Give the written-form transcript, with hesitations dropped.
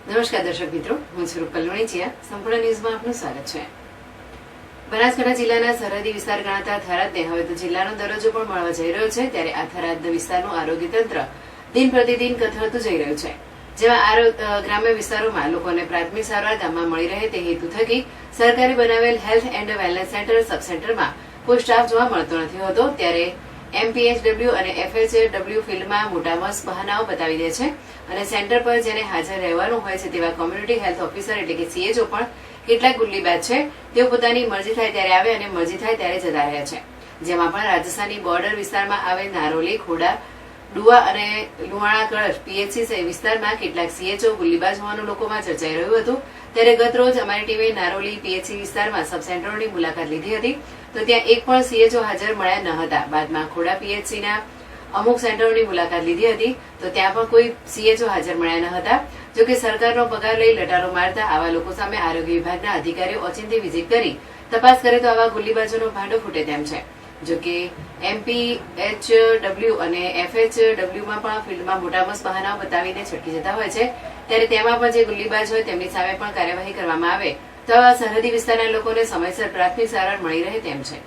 નમસ્કાર દર્શક મિત્રો, હું છું રૂપલ વણિચિયા. સંપૂર્ણ ન્યૂઝમાં આપનું સ્વાગત છે. બનાસકાંઠા જિલ્લાના સરહદી વિસ્તાર ગણાતા થરાદને હવે તો જિલ્લાનો દરજ્જો પણ મળવા જઈ રહ્યો છે. ત્યારે આ થરાદ વિસ્તારનું આરોગ્ય તંત્ર દિન પ્રતિદિન કથળતું જઈ રહ્યું છે. જેમાં ગ્રામ્ય વિસ્તારોમાં લોકોને પ્રાથમિક સારવાર ગામમાં મળી રહે તે હેતુ થકી સરકારે બનાવેલ હેલ્થ એન્ડ વેલનેસ સેન્ટર સબ સેન્ટરમાં કોઈ સ્ટાફ જોવા મળતો નથી હોતો. ત્યારે MPHW અને FHW ફિલ્ડમાં મોટા મસ્ત બહાનાઓ બતાવી દે છે અને સેન્ટર પર જેને હાજર રહેવાનું હોય છે તેવા કોમ્યુનિટી હેલ્થ ઓફિસર એટલે કે CHO પણ કેટલાક ગુલ્લીબાજ છે. તેઓ પોતાની મરજી થાય ત્યારે આવે અને મરજી થાય ત્યારે જતા રહે છે. જેમાં પણ રાજસ્થાની બોર્ડર વિસ્તારમાં આવેલ નારોલી, ખોડા, ડુઆ અને લુહાણા કળશ PHC વિસ્તારમાં કેટલાક CHO ગુલ્લીબાજ હોવાનું લોકોમાં ચર્ચાઈ રહ્યું હતું. ત્યારે ગત રોજ અમારી ટીમે નારોલી PHC વિસ્તારમાં સબ સેન્ટરોની મુલાકાત લીધી હતી તો ત્યાં એક પણ CHO હાજર મળ્યા ન હતા. બાદમાં ખોડા PHCના અમુક સેન્ટરોની મુલાકાત લીધી હતી તો ત્યાં પણ કોઈ CHO હાજર મળ્યા ન હતા. જોકે સરકારનો પગાર લઈ લટારો મારતા આવા લોકો સામે આરોગ્ય વિભાગના અધિકારીઓ ઓચિંતી વિઝિટ કરી તપાસ કરે તો આવા ગુલ્લીબાજોનો ભાંડો ફૂટે તેમ છે. જોકે MPHW અને FHWમાં પણ ફિલ્ડમાં મોટા મસ્ત બહાનાઓ બતાવીને છટકી જતા હોય છે. ત્યારે તેમાં પણ જે ગુલ્લીબાજ હોય તેમની સામે પણ કાર્યવાહી કરવામાં આવે તો આવા સરહદી વિસ્તારના લોકોને સમયસર પ્રાથમિક સારવાર મળી રહે તેમ છે.